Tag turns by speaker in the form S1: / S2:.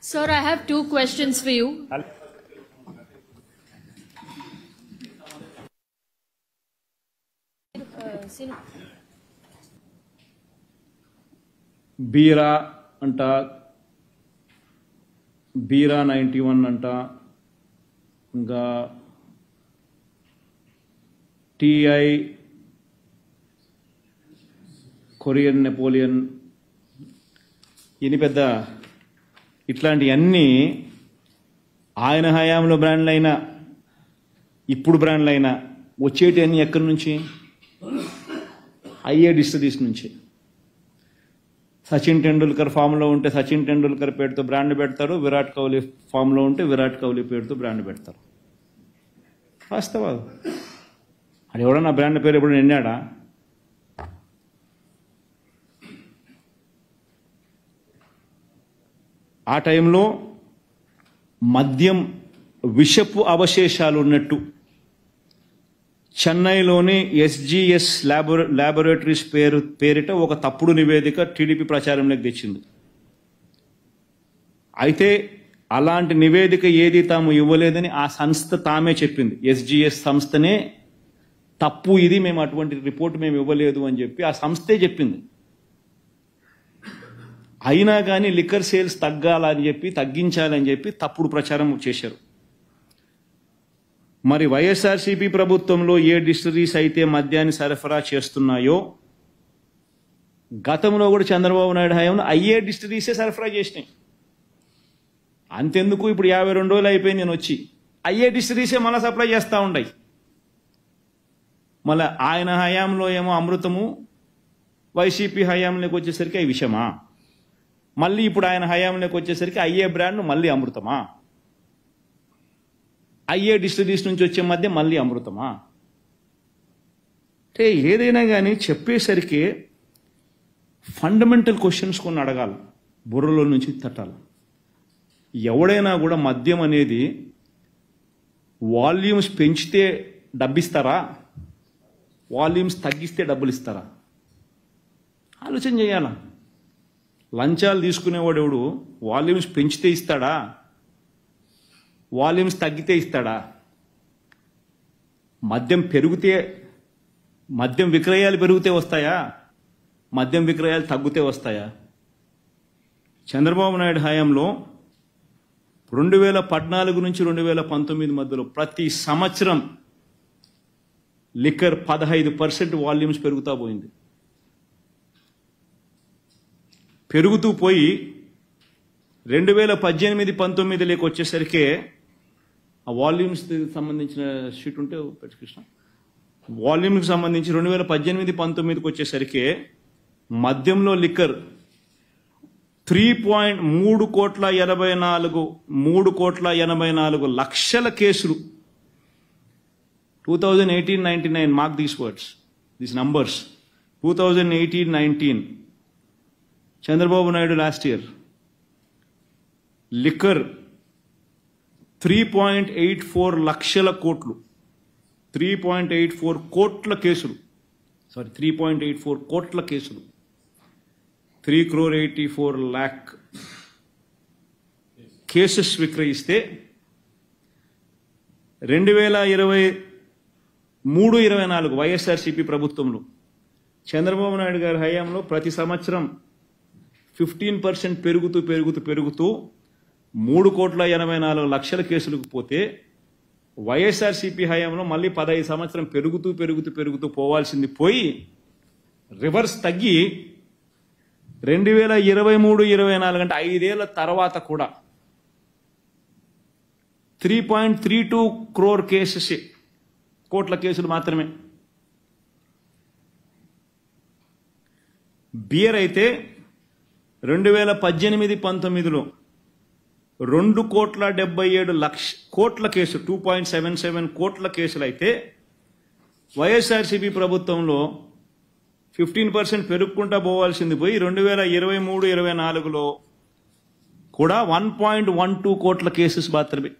S1: Sir, I have two questions for you.
S2: బీరా అంట, బీరా 91 అంట, ఇంకా టీఐ కొరియన్ నెపోలియన్, ఇన్ని పెద్ద ఇట్లాంటివన్నీ ఆయన హయాంలో బ్రాండ్లు అయినా ఇప్పుడు బ్రాండ్లు అయినా వచ్చేటి అన్నీ ఎక్కడి నుంచి? ఐఏ డిస్టరీస్ నుంచి. సచిన్ టెండూల్కర్ ఫామ్లో ఉంటే సచిన్ టెండూల్కర్ పేరుతో బ్రాండ్ పెడతారు, విరాట్ కోహ్లీ ఫామ్లో ఉంటే విరాట్ కోహ్లీ పేరుతో బ్రాండ్ పెడతారు. వాస్తవాలు. అది ఎవడన్నా బ్రాండ్ పేరు ఎప్పుడు నిన్నాడా? ఆ టైంలో మద్యం విషపు అవశేషాలు ఉన్నట్టు చెన్నైలోని ఎస్జిఎస్ ల్యాబొరేటరీస్ పేరిట ఒక తప్పుడు నివేదిక టీడీపీ ప్రచారంలోకి తెచ్చింది. అయితే అలాంటి నివేదిక ఏది తాము ఇవ్వలేదని ఆ సంస్థ తామే చెప్పింది. ఎస్జిఎస్ సంస్థనే తప్పు ఇది, మేము అటువంటి రిపోర్ట్ మేము ఇవ్వలేదు అని చెప్పి ఆ సంస్థే చెప్పింది. అయినా కానీ లిక్కర్ సేల్స్ తగ్గాలని చెప్పి తగ్గించాలని చెప్పి తప్పుడు ప్రచారం చేశారు. మరి వైఎస్ఆర్సీపీ ప్రభుత్వంలో ఏ డిస్టరీస్ అయితే మద్యాన్ని సరఫరా చేస్తున్నాయో గతంలో కూడా చంద్రబాబు నాయుడు హయాంలో అయ్యే డిస్టరీసే సరఫరా చేసినాయి. అంతెందుకు, ఇప్పుడు 52 రోజులు అయిపోయింది నేను వచ్చి, అయ్యే డిస్టరీసే మళ్ళీ సప్లై చేస్తూ ఉన్నాయి. మళ్ళీ ఆయన హయాంలో ఏమో అమృతము, వైసీపీ హయాంలోకి వచ్చేసరికి అవి విషమా? మళ్ళీ ఇప్పుడు ఆయన హయాంలోకి వచ్చేసరికి అయ్యే బ్రాండ్ మళ్ళీ అమృతమా? అయ్యే డిస్టరీస్ నుంచి వచ్చే మధ్య మళ్ళీ అమృతమా? అంటే ఏదైనా కానీ చెప్పేసరికి ఫండమెంటల్ క్వశ్చన్స్ కొన్ని అడగాలి, బుర్రలో నుంచి తట్టాలి. ఎవడైనా కూడా మద్యం అనేది వాల్యూమ్స్ పెంచితే డబ్బిస్తారా, వాల్యూమ్స్ తగ్గిస్తే డబ్బులు ఇస్తారా? ఆలోచన చేయాలా. లంచాలు తీసుకునేవాడు ఎవడు వాల్యూమ్స్ పెంచితే ఇస్తాడా, వాల్యూమ్స్ తగ్గితే ఇస్తాడా? మద్యం పెరిగితే, మద్యం విక్రయాలు పెరిగితే వస్తాయా, మద్యం విక్రయాలు తగ్గితే వస్తాయా? చంద్రబాబు నాయుడు హయాంలో 2014 నుంచి 2019 మధ్యలో ప్రతి సంవత్సరం లిక్కర్ 15% వాల్యూమ్స్ పెరుగుతూ పోయింది. పెరుగుతూ పోయి 2018-19 వచ్చేసరికి ఆ వాల్యూమ్స్ సంబంధించిన షీట్ ఉంటే కృష్ణ, వాల్యూమ్కి సంబంధించి 2018-19 వచ్చేసరికి మద్యంలో లిక్కర్ 3,84 లక్షల కేసులు. 2018-19 mark these words, these numbers. 2018-19 Chandrababu Naidu last year liquor 3.84 లక్షల కోట్లు, 3.84 కోట్ల కేసులు, 3.84 కోట్ల కేసులు, 3,84,00,000 కేసెస్ విక్రయిస్తే 2023-24 వైఎస్ఆర్సీపీ ప్రభుత్వంలో చంద్రబాబు నాయుడు గారి హయాంలో ప్రతి సంవత్సరం 15% పెరుగుతూ 3,84,00,000 కేసులకు పోతే వైఎస్ఆర్సీపీ హయాంలో మళ్ళీ 15 సంవత్సరం పెరుగుతూ పోవాల్సింది పోయి రివర్స్ తగ్గి 2023-24 అంటే 5 ఏళ్ల తర్వాత కూడా 3.32 crore కేసెస్, కోట్ల కేసులు మాత్రమే. బియర్ అయితే 2018-19లో 2,77,00,000 కోట్ల కేసు, 2.77 కోట్ల కేసులు అయితే వైఎస్ఆర్సీపీ ప్రభుత్వంలో 15% పెరుగుకుంటా పోవాల్సింది పోయి 2023-24లో కూడా 1.12 కోట్ల కేసెస్ మాత్రమే.